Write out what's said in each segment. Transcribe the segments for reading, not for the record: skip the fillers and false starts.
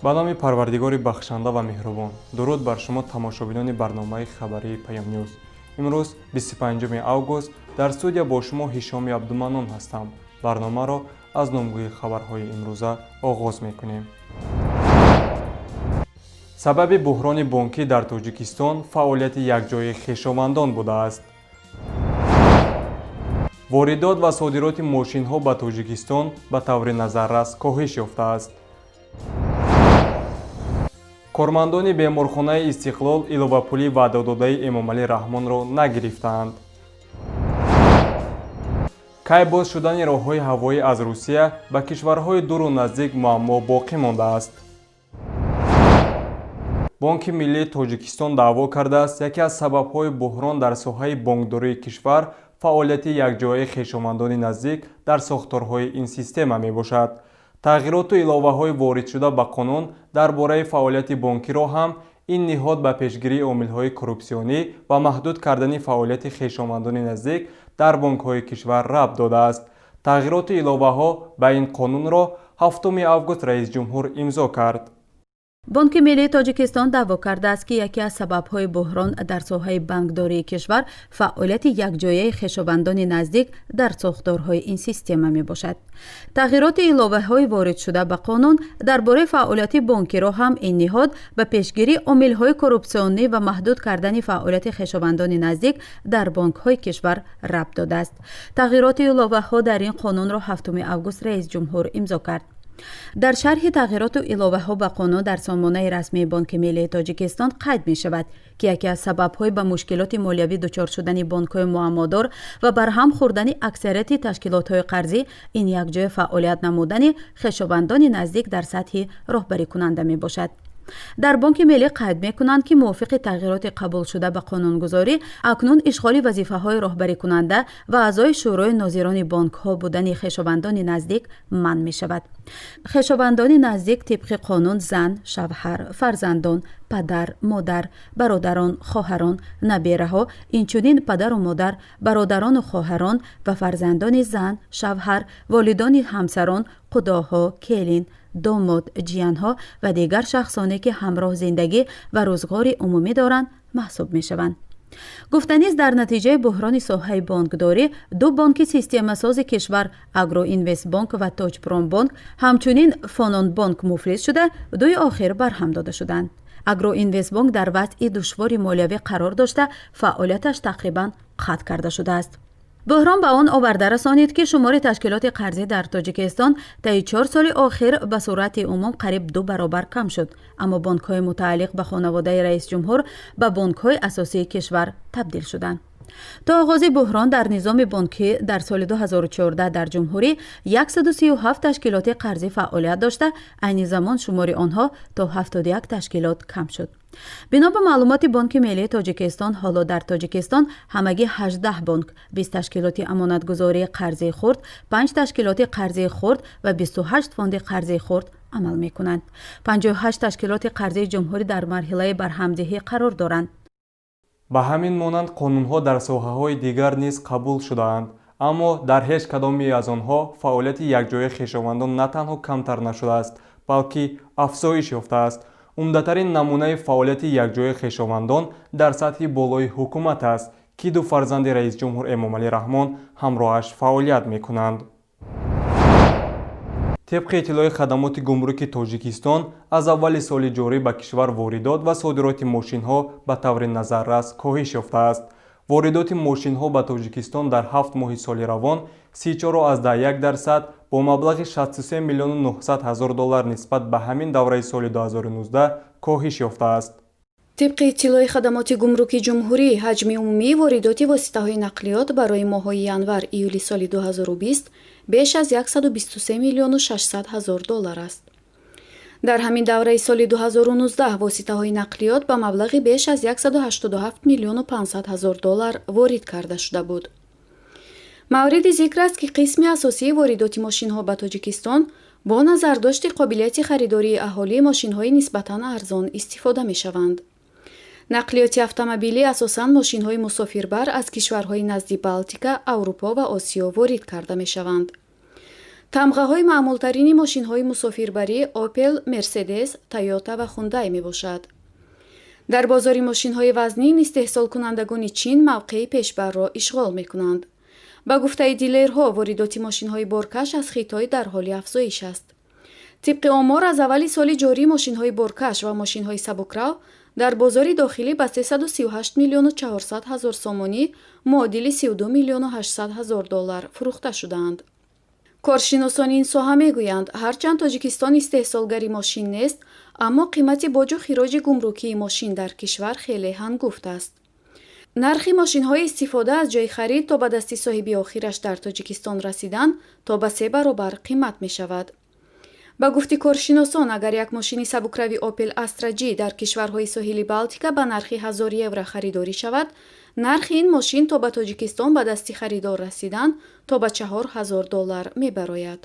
ба номи парвардигори бахшанда ва меҳрубон. дуруд бар шумо тамошобинони барномаи хабарии PAYOMNEWS. имрӯз 25 август дар студия бо шумо ҳишоми абдуманон ҳастам. барномаро аз номгӯи хабарҳои имрӯза оғоз мекунем. сабаби бӯҳрони бонкӣ дар Тоҷикистон фаъолияти якҷояи хешовандон будааст. воридот ва содироти мошинҳо ба Тоҷикистон ба таври назаррас коҳиш ёфтааст. Кормандони беморхонаи Истиқлол иловапулии ваъдадодаи Эмомалӣ Раҳмонро нагирифтаанд. кай боз шудани роҳҳои ҳавоӣ аз Русия ба кишварҳои дуру наздик муаммо боқӣ мондааст. бонки миллии Тоҷикистон даъво кардааст яке аз сабабҳои бӯҳрон дар соҳаи бонкдории кишвар фаъолияти якҷояи хешовандони наздик дар сохторҳои ин система мебошад. тағйироту иловаҳои воридшуда ба қонун дар бораи фаъолияти бонкиро ҳам ин ниҳод ба пешгирии омилҳои коррупсионӣ ва маҳдуд кардани фаъолияти хешовандони наздик дар бонкҳои кишвар рабт додааст. тағйироту иловаҳо ба ин қонунро 7 август раис ҷумҳур имзо кард. бонки миллии Тоҷикистон даъво кардааст ки яке аз сабабҳои бӯҳрон дар соҳаи банкдории кишвар фаъолияти якҷояи хешовандони наздик дар сохторҳои ин система мебошад. тағйироти иловаҳои воридшуда ба қонун дар бораи фаъолияти бонкиро ҳам ин ниҳод ба пешгирии омилҳои коррупсионӣ ва маҳдуд кардани фаъолияти хешовандони наздик дар бонкҳои кишвар рабт додааст. тағйироти иловаҳо дар ин қонунро 7 август раис ҷумҳур имзо кард. дар шарҳи тағйироту иловаҳо ба қонун дар сомонаи расмии бонки миллии Тоҷикистон қайд мешавад ки яке аз сабабҳои ба мушкилоти молиявӣ дучор шудани бонкҳои муаммодор ва барҳам хӯрдани аксарияти ташкилотҳои қарзӣ ин якҷоя фаъолият намудани хешовандони наздик дар сатҳи роҳбарикунанда мебошад. дар бонки миллӣ қайд мекунанд ки мувофиқи тағйироти қабулшуда ба қонунгузорӣ акнун ишғоли вазифаҳои роҳбарикунанда ва аъзои шӯрои нозирони бонкҳо будани хешовандони наздик манъ мешавад. хешовандони наздик тибқи қонун зан, шавҳар, фарзандон, падар, модар, бародарон, хоҳарон, набераҳо, инчунин падару модар, бародарону хоҳарон ва фарзандони зан, шавҳар, волидони ҳамсарон, қудоҳо, келин, домод, ҷиянҳо ва дигар шахсоне ки ҳамроҳ зиндагӣ ва рӯзғори умумӣ доранд маҳсуб мешаванд. гуфтанист дар натиҷаи бӯҳрони соҳаи бонкдорӣ ду бонки системасози кишвар агроинвестбонк ва тоҷпромбонк ҳамчунин фононбонк муфлис шуда дуи охир барҳам дода шуданд. агроинвестбонк дар вазъи душвори молиявӣ қарор дошта фаъолияташ тақрибан қатъ карда шудааст. бӯҳрон ба он оварда расонид ки шумори ташкилоти қарзӣ дар Тоҷикистон таи 4 соли охир ба сурати умум қариб 2 баробар кам шуд, аммо бонкҳои мутааллиқ ба хонаводаи раис ҷумҳур ба бонкҳои асосии кишвар табдил шуданд. то оғози бӯҳрон дар низоми бонкӣ дар соли 2014 дар ҷумҳурӣ 137 ташкилоти қарзӣ фаъолият дошта, айни замон шумори онҳо то 71 ташкилот кам шуд. бино ба маълумоти бонки миллии Тоҷикистон, ҳоло дар Тоҷикистон ҳамагӣ 18 бонк, 20 ташкилоти амонатгузории қарзии хурд, 5 ташкилоти қарзии хурд ва 28 фонди қарзии хурд амал мекунанд. 58 ташкилоти қарзии ҷумҳурӣ дар марҳилаи барҳамдиҳӣ қарор доранд. ба ҳамин монанд қонунҳо дар соҳаҳои дигар низ қабул шудаанд, аммо дар ҳеҷ кадоме аз онҳо фаъолияти якҷояи хешовандон на танҳо камтар нашудааст, балки афзоиш ёфтааст. умдатарин намунаи фаъолияти якҷояи хешовандон дар сатҳи болои ҳукумат аст ки ду фарзанди раис ҷумҳур Эмомалӣ Раҳмон ҳамроҳаш фаъолият мекунанд. طبق اطلاع خدمات گمرک تاجیکستان از اول سال جاری به کشور واردات و صادرات ماشین‌ها به طور نظررس کاهش یافته است. واردات ماشین‌ها به تاجیکستان در 7 ماه سال روان 34.1% با مبلغ 63 میلیون و 900 هزار دلار نسبت به همین دوره سال 2019 کاهش یافته است. طبق اطلاع خدمات گمرکی جمهوری، حجم عمومی واردات واسطه‌های نقلیات برای ماه‌های ینور-ایولی سال 2020 بیش از 123 میلیون و 600 هزار دلار است. در همین دوره سال 2019 واسطه‌های نقلیات به مبلغ بیش از 187 میلیون و 500 هزار دلار وارد کرده شده بود. مورد ذکر است که قسم اساسی واردات ماشین‌ها به تاجیکستان با نظرداشت قابلیت خریداری اهالی ماشین‌های نسبتاً ارزان استفاده می‌شوند. نقلیات اتومبیلی اساساً ماشین‌های مسافربر از کشورهای نزدیک بالتیکا، اروپا و آسیا وارد کرده می‌شوند. тамғаҳои маъмултарини мошинҳои мусофирбарӣ опел, мерседес, тойота ва хундай мебошад. дар бозори мошинҳои вазнин истеҳсолкунандагони чин мавқеи пешбарро ишғол мекунанд. ба гуфтаи дилерҳо, воридоти мошинҳои боркаш аз Хитой дар ҳоли афзоиш аст. тибқи омор аз аввали соли ҷорӣ мошинҳои боркаш ва мошинҳои сабукрав дар бозори дохилӣ ба 338 миллиону 400 ҳазор сомонӣ муодили 32 миллиону 800 ҳазор доллар фурӯхта шудаанд. коршиносони ин соҳа мегӯянд, ҳарчанд Тоҷикистон истеҳсолгари мошин нест, аммо қимати боҷу хироҷи гумрукии мошин дар кишвар хеле ҳангуфт аст. нархи мошинҳои истифода аз ҷойи харид то ба дасти соҳиби охираш дар Тоҷикистон расидан то ба 3 баробар қимат мешавад. ба гуфти коршиносон, агар як мошини сабукрави Opel Astra G дар кишварҳои соҳили Балтика ба нархи 1000 евро харидорӣ шавад, нархи ин мошин то ба Тоҷикистон ба дасти харидор расидан то ба 4000 доллар мебарояд.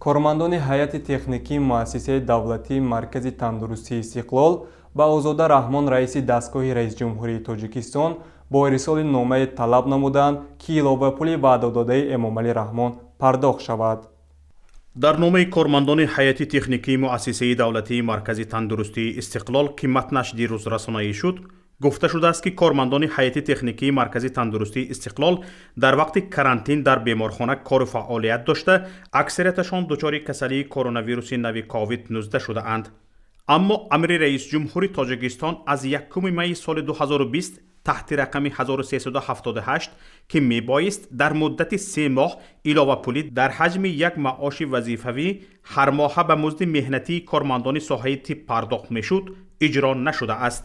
кормандони ҳайати техникии муассисаи давлатии маркази тандурустии Истиқлол ба Озода Раҳмон раиси дастгоҳи раисҷумҳурии Тоҷикистон бо ирсоли номае талаб намуданд, ки иловапулии ваъдадодаи Эмомалӣ Раҳмон пардохт шавад. дар номаи кормандони ҳайати техникии муассисаи давлатии маркази тандурустии Истиқлол ки матнаш дирӯз расонаӣ шуд, гуфта шудааст, ки кормандони ҳайати техникии маркази тандурустии Истиқлол дар вақти карантин дар беморхона кору фаъолият дошта, аксарияташон дучори касалии коронавируси нави COVID-19 шудаанд. аммо амри раисҷумҳури Тоҷикистон аз 1 майи соли 2020 таҳти рақами 1378 ки мебоист дар муддати 3 моҳ иловапулӣ дар ҳаҷми як маоши вазифавӣ ҳар моҳа ба музди меҳнатии кормандони соҳаи тиб пардохт мешуд, иҷро нашудааст.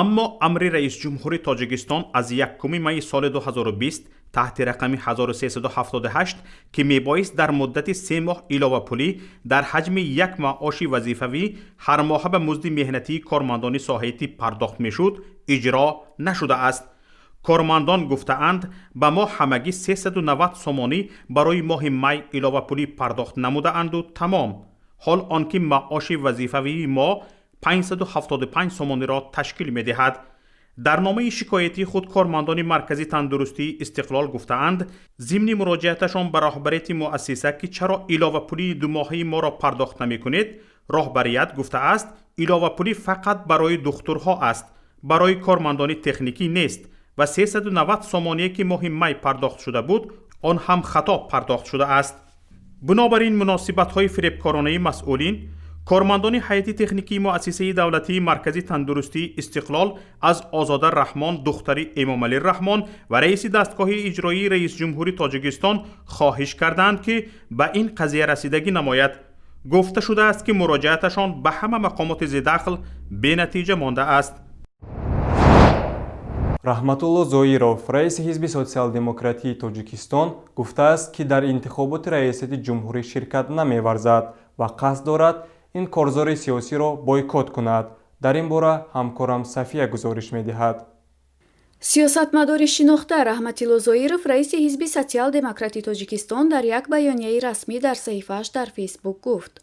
аммо амри раисҷумҳури Тоҷикистон аз 1 майи соли 2020 таҳти рақами 1378 ки мебоист дар муддати 3 моҳ иловапулӣ дар ҳаҷми як маоши вазифавӣ ҳар моҳа ба музди меҳнатии кормандони соҳаи тиб пардохт мешуд, иҷро нашудааст. кормандон гуфтаанд, ба мо ҳамагӣ 390 сомонӣ барои моҳи май иловапулӣ пардохт намудаанду тамом. ҳол он ки маоши вазифавии мо 575 сомониро ташкил медиҳад. дар номаи шикоятии худ кормандони маркази тандурустии Истиқлол гуфтаанд, зимни муроҷиаташон ба роҳбарияти муассиса ки чаро иловапулии думоҳаи моро пардохт намекунед, роҳбарият гуфтааст, иловапулӣ фақат барои духтурҳо аст, барои кормандони техникӣ нест ва 390 сомоние ки моҳи май пардохт шуда буд, он ҳам хато пардохт шудааст. бинобар ин муносибатҳои фиребкоронаи масъулин, кормандони ҳайати техникии муассисаи давлатии маркази тандурустии Истиқлол аз Озода Раҳмон духтари Эмомалӣ Раҳмон ва раиси дастгоҳи иҷроии раисҷумҳури Тоҷикистон хоҳиш карданд, ки ба ин қазия расидагӣ намояд. гуфта шудааст, ки муроҷиаташон ба ҳама мақомоти зидахл бенатиҷа мондааст. раҳматулло Зоиров, раиси ҳизби социал-демократии Тоҷикистон, гуфтааст, ки дар интихоботи раисияти ҷумҳурӣ ширкат намеварзад ва қасд дорад ин корзори сиёсиро бойкот кунад. дар ин бора ҳамкорам Сафия гузориш медиҳад. сиёсатмадори шинохта Раҳматилло Зоиров, раиси ҳизби социал-демократии Тоҷикистон, дар як баёнияи расмӣ дар саҳифааш дар Фейсбук гуфт,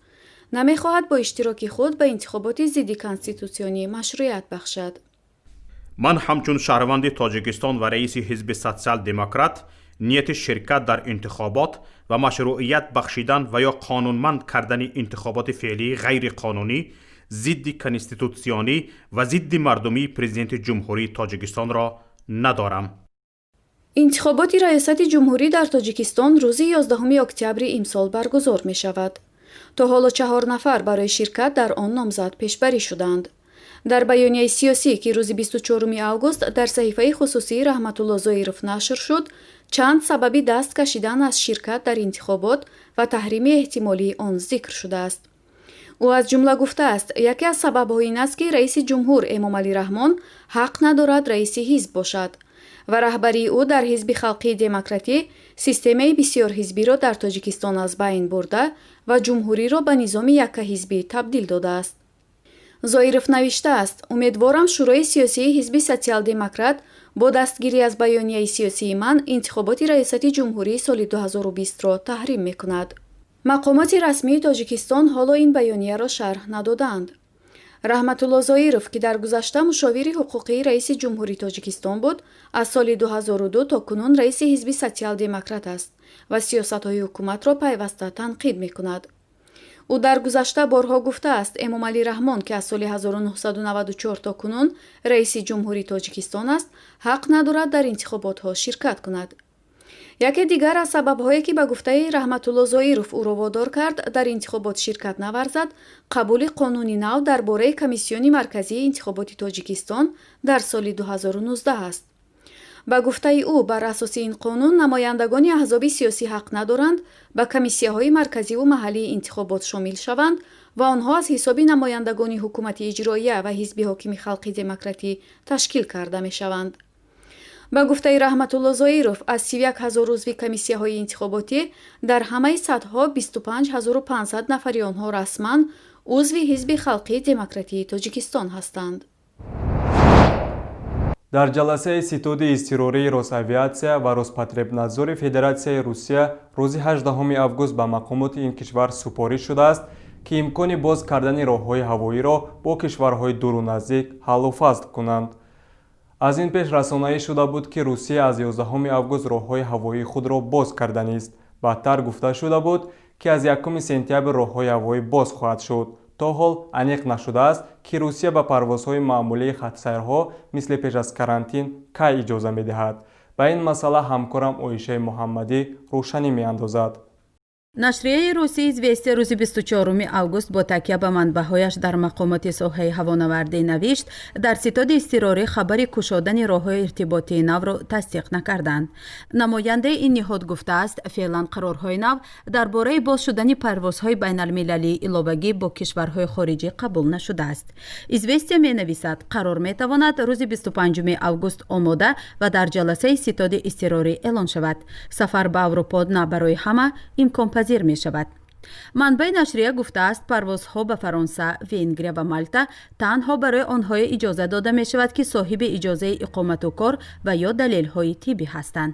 намехоҳад бо иштироки худ ба интихоботи зидди конститутсионӣ машрӯият бахшад. ман ҳамчун шаҳрванди Тоҷикистон ва раиси ҳизби социал-демократ нияти ширкат дар интихобот ва машрӯият бахшидан ва ё қонунманд кардани интихоботи феълии ғайриқонунӣ, зидди конститутсионӣ ва зидди мардумии президенти ҷумҳурии Тоҷикистонро надорам. интихоботи раёсати ҷумҳурӣ дар Тоҷикистон рӯзи 11 октябри имсол баргузор мешавад. то ҳоло 4 нафар барои ширкат дар он номзад пешбарӣ шуданд. дар баёнияи сиёсӣ ки рӯзи 24 август дар саҳифаи хусусии Раҳматулло Зоиров нашр шуд, чанд сабаби даст кашидан аз ширкат дар интихобот ва таҳрими эҳтимолии он зикр шудааст. ӯ аз ҷумла гуфтааст, яке аз сабабҳо ин аст, ки раиси ҷумҳур Эмомалӣ Раҳмон ҳақ надорад раиси ҳизб бошад ва раҳбарии ӯ дар ҳизби халқии демократӣ системаи бисёрҳизбиро дар Тоҷикистон аз байн бурда ва ҷумҳуриро ба низоми яккаҳизбӣ табдил додааст. Зоиров навиштааст, умедворам шӯрои сиёсии ҳизби социал-демократ бо дастгирӣ аз баёнияи сиёсии ман интихоботи раисати ҷумҳурии соли 2020-ро таҳрим мекунад. мақомоти расмии Тоҷикистон ҳоло ин баёнияро шарҳ надоданд. раҳматулло зоиров, ки дар гузашта мушовири ҳуқуқии раиси ҷумҳурии Тоҷикистон буд, аз соли 2002 то кунун раиси ҳизби социал-демократ аст ва сиёсатҳои ҳукуматро пайваста танқид мекунад. ӯ дар гузашта борҳо гуфтааст, Эмомалӣ Раҳмон, ки аз соли 1994 то кунун раиси ҷумҳурии Тоҷикистон аст, ҳақ надорад дар интихоботҳо ширкат кунад. яке дигар аз сабабҳое, ки ба гуфтаи раҳматулло зоиров ӯро водор кард дар интихобот ширкат наварзад, қабули қонуни нав дар бораи Комиссиони марказии интихоботи Тоҷикистон дар соли 2019 аст. ба гуфтаи ӯ, бар асоси ин қонун намояндагони аҳзоби сиёсӣ ҳақ надоранд ба комиссияҳои марказиву маҳаллии интихобот шомил шаванд ва онҳо аз ҳисоби намояндагони ҳукумати иҷроия ва ҳизби ҳокими халқи демократӣ ташкил карда мешаванд. ба гуфтаи раҳматулло зоиров, аз 31 000 узви комиссияҳои интихоботӣ дар ҳамаи сатҳҳо 25 500 нафари онҳо расман узви ҳизби халқи демократии Тоҷикистон ҳастанд. дар ҷаласаи ситоди изтирории Росавиатсия ва Роспотребнадзори Федератсияи Русия рӯзи 18 август ба мақомоти ин кишвар супориш шудааст, ки имкони боз кардани роҳҳои ҳавоиро бо кишварҳои дуру наздик ҳаллу фасл кунанд. аз ин пеш расонаӣ шуда буд, ки Русия аз 11 август роҳҳои ҳавоии худро боз карданист. баъдтар гуфта шуда буд, ки аз 1 сентябр роҳҳои ҳавоӣ боз хоҳад шуд. то ҳол аниқ нашудааст, ки Русия ба парвозҳои маъмулии хатсайрҳо мисли пеш аз карантин кай иҷоза медиҳад. ба ин масъала ҳамкорам Оишаи Муҳаммадӣ рӯшанӣ меандозад. нашрияи русии «Известия» рӯзи 24 август бо такя ба манбаъҳояш дар мақомоти соҳаи ҳавонавардӣ навишт, дар ситоди изтирорӣ хабари кушодани роҳҳои иртиботии навро тасдиқ накарданд. намояндаи ин ниҳод гуфтааст, феълан қарорҳои нав дар бораи боз шудани парвозҳои байналмилалии иловагӣ бо кишварҳои хориҷӣ қабул нашудааст. «Известия» менависад, қарор метавонад рӯзи 25 август омода ва дар ҷаласаи ситоди изтирорӣ эълон шавад. сафар ба аврупо на барои ҳама имконпазир мешавад. манбаи нашрия гуфтааст, парвозҳо ба Фаронса, Венгрия ва Малта танҳо барои онҳое иҷоза дода мешавад, ки соҳиби иҷозаи иқомату кор ва ё далелҳои тиббӣ ҳастанд.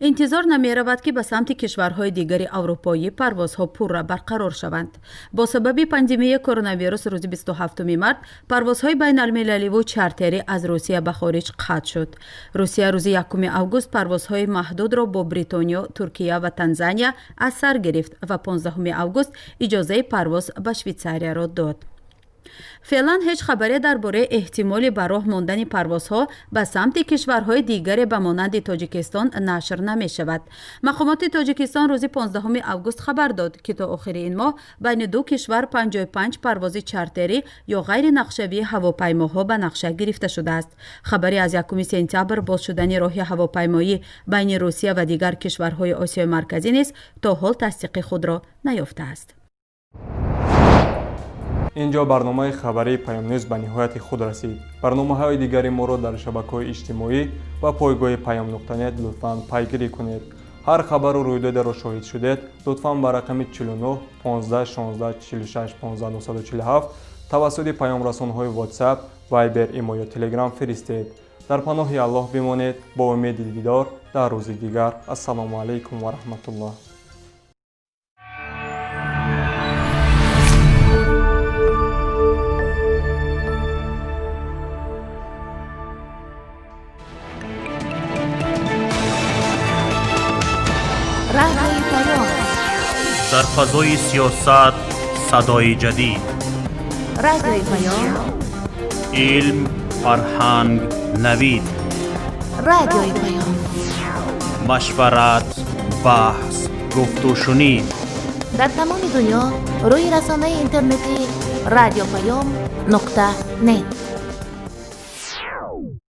интизор намеравад, ки ба самти кишварҳои дигари аврупоӣ парвозҳо пурра барқарор шаванд. бо сабаби пандемияи коронавирус рӯзи 27 март парвозҳои байналмилаливу чартерӣ аз Русия ба хориҷ қатъ шуд. Русия рӯзи 1 август парвозҳои маҳдудро бо Бритониё, Туркия ва Танзания аз сар гирифт ва 15 август иҷозаи парвоз ба Швейтсарияро дод. феълан ҳеҷ хабаре дар бораи эҳтимоли ба роҳ мондани парвозҳо ба самти кишварҳои дигаре ба монанди Тоҷикистон нашр намешавад. мақомоти Тоҷикистон рӯзи 15 август хабар дод, ки то охири ин моҳ байни ду кишвар 55 парвози чартерӣ ё ғайри нақшавии ҳавопаймоҳо ба нақша гирифта шудааст. хабари аз 1 сентябр боз шудани роҳи ҳавопаймоӣ байни Русия ва дигар кишварҳои Осиёи марказӣ низ то ҳол тасдиқи худро наёфтааст. инҷо барномаи хабарии PAYOMNEWS ба ниҳояти худ расид. барномаҳои дигари моро дар шабакаҳои иҷтимоӣ ва пойгоҳи PAYOM.net лутфан пайгирӣ кунед. ҳар хабару рӯйдодеро шоҳид шудед, лутфан ба рақами 49 15 16 46 15 947 тавассути паёмрасонҳои WhatsApp, Viber, Imo ё Telegram фиристед. дар паноҳи Аллоҳ бимонед. бо умеди дидор дар рӯзи дигар. ассалому алайкум ва раҳматуллоҳ. дар фазои сиёсат садои ҷадид. радиои паём. илм, фарҳанг, навид. радиои паём. машварат, баҳс, гуфтушунид. дар тамоми дунё рӯи расонаи интернетӣ радиопаём.net